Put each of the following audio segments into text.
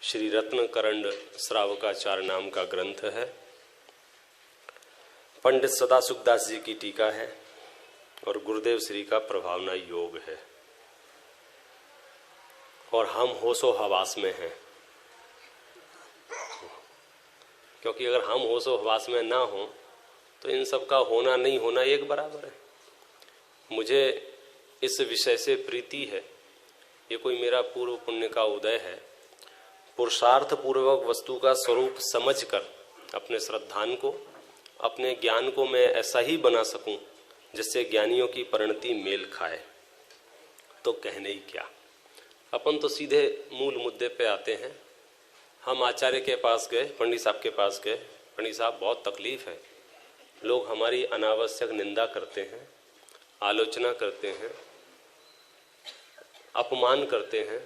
श्री रत्नकरंड श्रावकाचार्य नाम का ग्रंथ है। पंडित सदासुखदास जी की टीका है और गुरुदेव श्री का प्रभावना योग है। और हम होशो हवास में हैं, क्योंकि अगर हम होशो हवास में ना हो तो इन सब का होना नहीं होना एक बराबर है। मुझे इस विषय से प्रीति है, ये कोई मेरा पूर्व पुण्य का उदय है। पुरुषार्थ पूर्वक वस्तु का स्वरूप समझकर अपने श्रद्धान को, अपने ज्ञान को मैं ऐसा ही बना सकूं जिससे ज्ञानियों की परिणति मेल खाए, तो कहने ही क्या। अपन तो सीधे मूल मुद्दे पे आते हैं। हम आचार्य के पास गए, पंडित साहब के पास गए। पंडित साहब बहुत तकलीफ है, लोग हमारी अनावश्यक निंदा करते हैं, आलोचना करते हैं, अपमान करते हैं।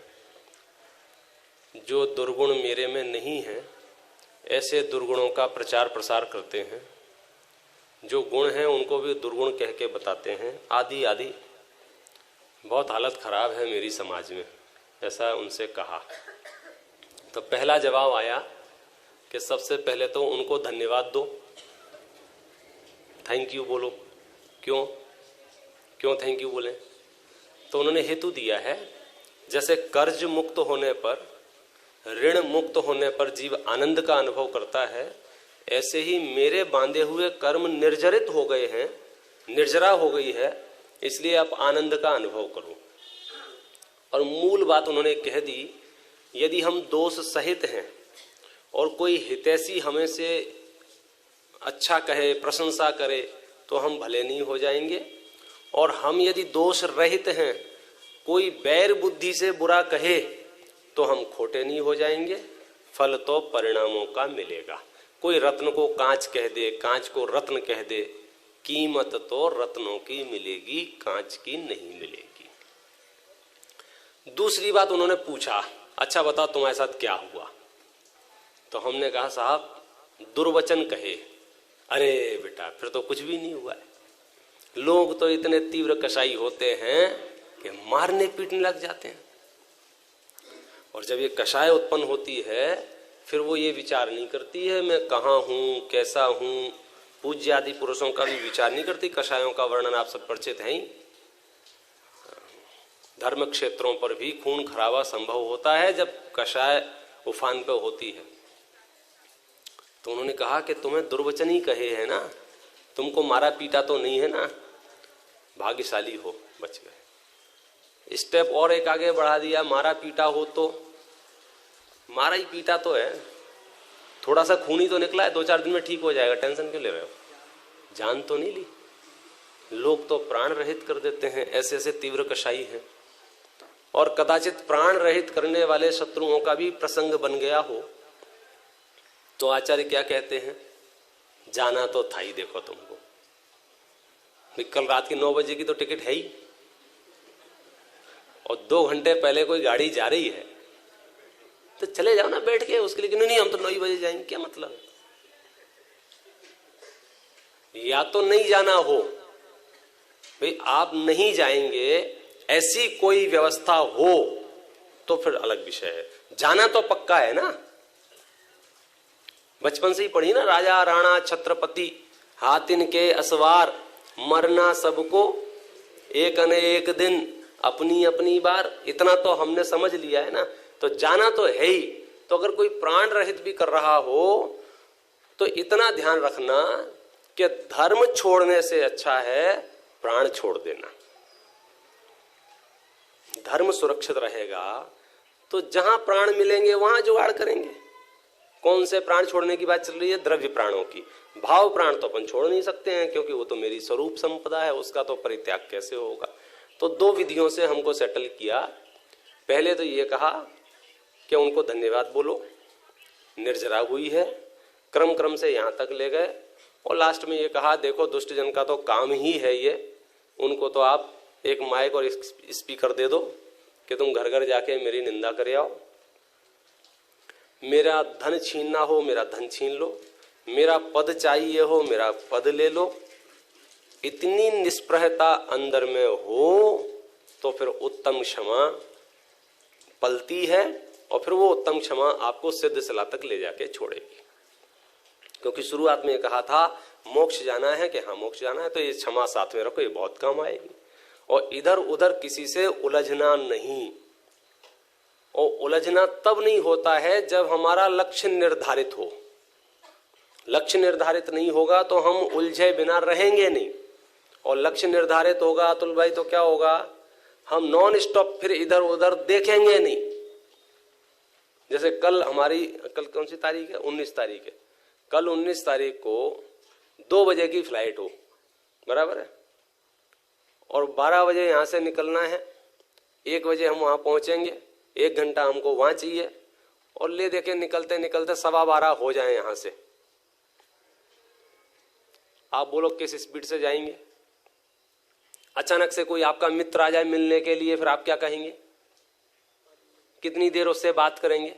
जो दुर्गुण मेरे में नहीं है ऐसे दुर्गुणों का प्रचार प्रसार करते हैं, जो गुण हैं उनको भी दुर्गुण कह के बताते हैं, आदि आदि। बहुत हालत खराब है मेरी समाज में, ऐसा उनसे कहा। तो पहला जवाब आया कि सबसे पहले तो उनको धन्यवाद दो, थैंक यू बोलो। क्यों थैंक यू बोले? तो उन्होंने हेतु दिया है, जैसे कर्ज मुक्त होने पर, ऋण मुक्त होने पर जीव आनंद का अनुभव करता है, ऐसे ही मेरे बांधे हुए कर्म निर्जरित हो गए हैं, निर्जरा हो गई है, इसलिए आप आनंद का अनुभव करो। और मूल बात उन्होंने कह दी, यदि हम दोष सहित हैं और कोई हितैषी हमें से अच्छा कहे, प्रशंसा करे, तो हम भले नहीं हो जाएंगे। और हम यदि दोष रहित हैं, कोई बैर बुद्धि से बुरा कहे तो हम खोटे नहीं हो जाएंगे। फल तो परिणामों का मिलेगा। कोई रत्न को कांच कह दे, कांच को रत्न कह दे, कीमत तो रत्नों की मिलेगी, कांच की नहीं मिलेगी। दूसरी बात उन्होंने पूछा, अच्छा बताओ तुम्हारे साथ क्या हुआ? तो हमने कहा साहब दुर्वचन कहे। अरे बेटा फिर तो कुछ भी नहीं हुआ है। लोग तो इतने तीव्र कसाई होते हैं कि मारने पीटने लग जाते हैं। और जब ये कषाय उत्पन्न होती है फिर वो ये विचार नहीं करती है मैं कहाँ हूँ, कैसा हूँ। पूज्य आदि पुरुषों का भी विचार नहीं करती। कषायों का वर्णन आप सब परिचित हैं ही। धर्म क्षेत्रों पर भी खून खराबा संभव होता है जब कषाय उफान पे होती है। तो उन्होंने कहा कि तुम्हें दुर्वचन ही कहे है ना, तुमको मारा पीटा तो नहीं है ना, भाग्यशाली हो, बच गए। स्टेप और एक आगे बढ़ा दिया, मारा पीटा हो तो मारा ही पीटा तो है, थोड़ा सा खून ही तो निकला है, 2-4 दिन में ठीक हो जाएगा, टेंशन क्यों ले रहे हो? जान तो नहीं ली। लोग तो प्राण रहित कर देते हैं, ऐसे ऐसे तीव्र कषाई हैं। और कदाचित प्राण रहित करने वाले शत्रुओं का भी प्रसंग बन गया हो तो आचार्य क्या कहते हैं, जाना तो था ही। देखो तुमको कल रात की 9 बजे की तो टिकट है ही, और 2 घंटे पहले कोई गाड़ी जा रही है तो चले जाओ ना बैठ के उसके लिए। नहीं हम तो 9 बजे जाएंगे, क्या मतलब है? या तो नहीं जाना हो भाई, आप नहीं जाएंगे, ऐसी कोई व्यवस्था हो तो फिर अलग विषय है। जाना तो पक्का है ना। बचपन से ही पढ़ी ना, राजा राणा छत्रपति हाथिन के असवार, मरना सबको एक न एक दिन, अपनी अपनी बार। इतना तो हमने समझ लिया है ना। तो जाना तो है ही। तो अगर कोई प्राण रहित भी कर रहा हो तो इतना ध्यान रखना कि धर्म छोड़ने से अच्छा है प्राण छोड़ देना। धर्म सुरक्षित रहेगा तो जहां प्राण मिलेंगे वहां जुगाड़ करेंगे। कौन से प्राण छोड़ने की बात चल रही है? द्रव्य प्राणों की। भाव प्राण तो अपन छोड़ नहीं सकते हैं, क्योंकि वो तो मेरी स्वरूप संपदा है, उसका तो परित्याग कैसे होगा। तो 2 विधियों से हमको सेटल किया। पहले तो ये कहा कि उनको धन्यवाद बोलो, निर्जरा हुई है, क्रम क्रम से यहाँ तक ले गए। और लास्ट में ये कहा देखो दुष्ट जन का तो काम ही है ये, उनको तो आप एक माइक और स्पीकर दे दो कि तुम घर घर जाके मेरी निंदा कर आओ। मेरा धन छीनना हो मेरा धन छीन लो, मेरा पद चाहिए हो मेरा पद ले लो। इतनी निष्प्रहता अंदर में हो तो फिर उत्तम क्षमा पलती है और फिर वो उत्तम क्षमा आपको सिद्ध सला तक ले जाके छोड़ेगी। क्योंकि शुरुआत में कहा था मोक्ष जाना है कि हाँ मोक्ष जाना है, तो ये क्षमा साथ में रखो, ये बहुत काम आएगी। और इधर उधर किसी से उलझना नहीं। और उलझना तब नहीं होता है जब हमारा लक्ष्य निर्धारित हो। लक्ष्य निर्धारित नहीं होगा तो हम उलझे बिना रहेंगे नहीं। और लक्ष्य निर्धारित होगा अतुल भाई तो क्या होगा, हम नॉन स्टॉप फिर इधर उधर देखेंगे नहीं। जैसे कल कौन सी तारीख है, 19 तारीख है। कल 19 तारीख को 2 बजे की फ्लाइट हो, बराबर है, और 12 बजे यहां से निकलना है। 1 बजे हम वहां पहुंचेंगे, 1 घंटा हमको वहां चाहिए, और ले देके निकलते निकलते 12:15 हो जाए यहां से। आप बोलो किस स्पीड से जाएंगे? अचानक से कोई आपका मित्र आ जाए मिलने के लिए, फिर आप क्या कहेंगे? कितनी देर उससे बात करेंगे,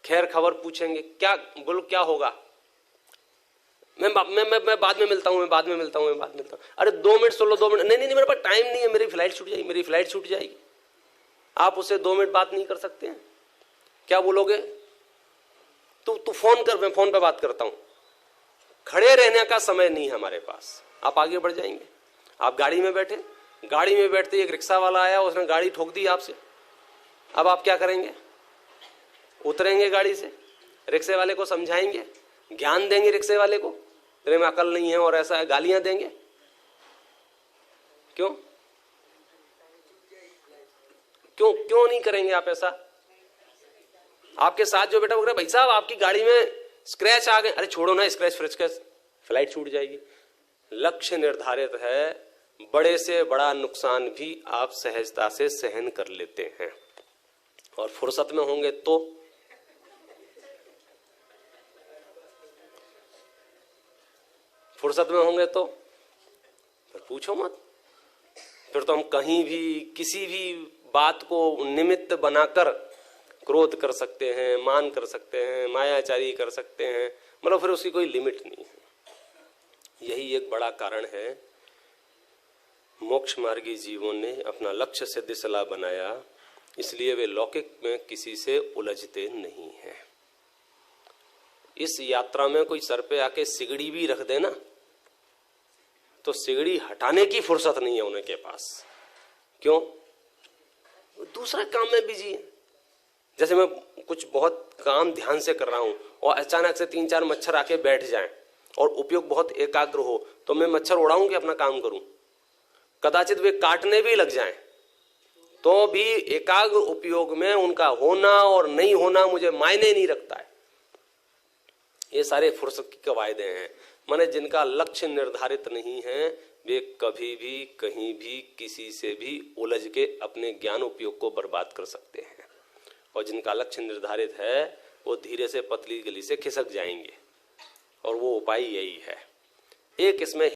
खैर खबर पूछेंगे, क्या बोलो क्या होगा? मैं बाद में मिलता हूं, मैं बाद में मिलता हूं। अरे 2 मिनट सुन लो, 2 मिनट नहीं, मेरे पास टाइम नहीं है, मेरी फ्लाइट छूट जाएगी। आप उससे 2 मिनट बात नहीं कर सकते हैं? क्या बोलोगे? तू फोन कर, मैं फोन पे बात करता हूं। खड़े रहने का समय नहीं है हमारे पास, आप आगे बढ़ जाएंगे। आप गाड़ी में बैठते एक रिक्शा वाला आया, उसने गाड़ी ठोक दी आपसे। अब आप क्या करेंगे? उतरेंगे गाड़ी से, रिक्शे वाले को समझाएंगे, ज्ञान देंगे रिक्शे वाले को, तेरे में अकल नहीं है और ऐसा है, गालियां देंगे? क्यों नहीं करेंगे आप ऐसा? आपके साथ जो बेटा वो कह रहा भाई साहब आपकी गाड़ी में स्क्रैच आ गए। अरे छोड़ो ना स्क्रैच, फ्लाइट छूट जाएगी। लक्ष्य निर्धारित है, बड़े से बड़ा नुकसान भी आप सहजता से सहन कर लेते हैं। और फुर्सत में होंगे तो फिर पूछो मत। फिर तो हम कहीं भी किसी भी बात को निमित्त बनाकर क्रोध कर सकते हैं, मान कर सकते हैं, मायाचारी कर सकते हैं, मतलब फिर उसकी कोई लिमिट नहीं है। यही एक बड़ा कारण है मोक्ष मार्गी जीवों ने अपना लक्ष्य सिद्ध सला बनाया, इसलिए वे लौकिक में किसी से उलझते नहीं हैं। इस यात्रा में कोई सर पे आके सिगड़ी भी रख देना तो सिगड़ी हटाने की फुर्सत नहीं है उनके पास। क्यों? दूसरा काम में बिजी है। जैसे मैं कुछ बहुत काम ध्यान से कर रहा हूं और अचानक से 3-4 मच्छर आके बैठ जाएं और उपयोग बहुत एकाग्र हो, तो मैं मच्छर उड़ाऊं कि अपना काम करूं? कदाचित वे काटने भी लग जाएं तो भी एकाग्र उपयोग में उनका होना और नहीं होना मुझे मायने नहीं रखता है। ये सारे फुर्सत की कवायदे हैं। माने जिनका लक्ष्य निर्धारित नहीं है वे कभी भी कहीं भी किसी से भी उलझ के अपने ज्ञान उपयोग को बर्बाद कर सकते हैं। और जिनका लक्ष्य निर्धारित है वो धीरे से पतली गली से खिसक जाएंगे। और वो उपाय यही है। एक इसमें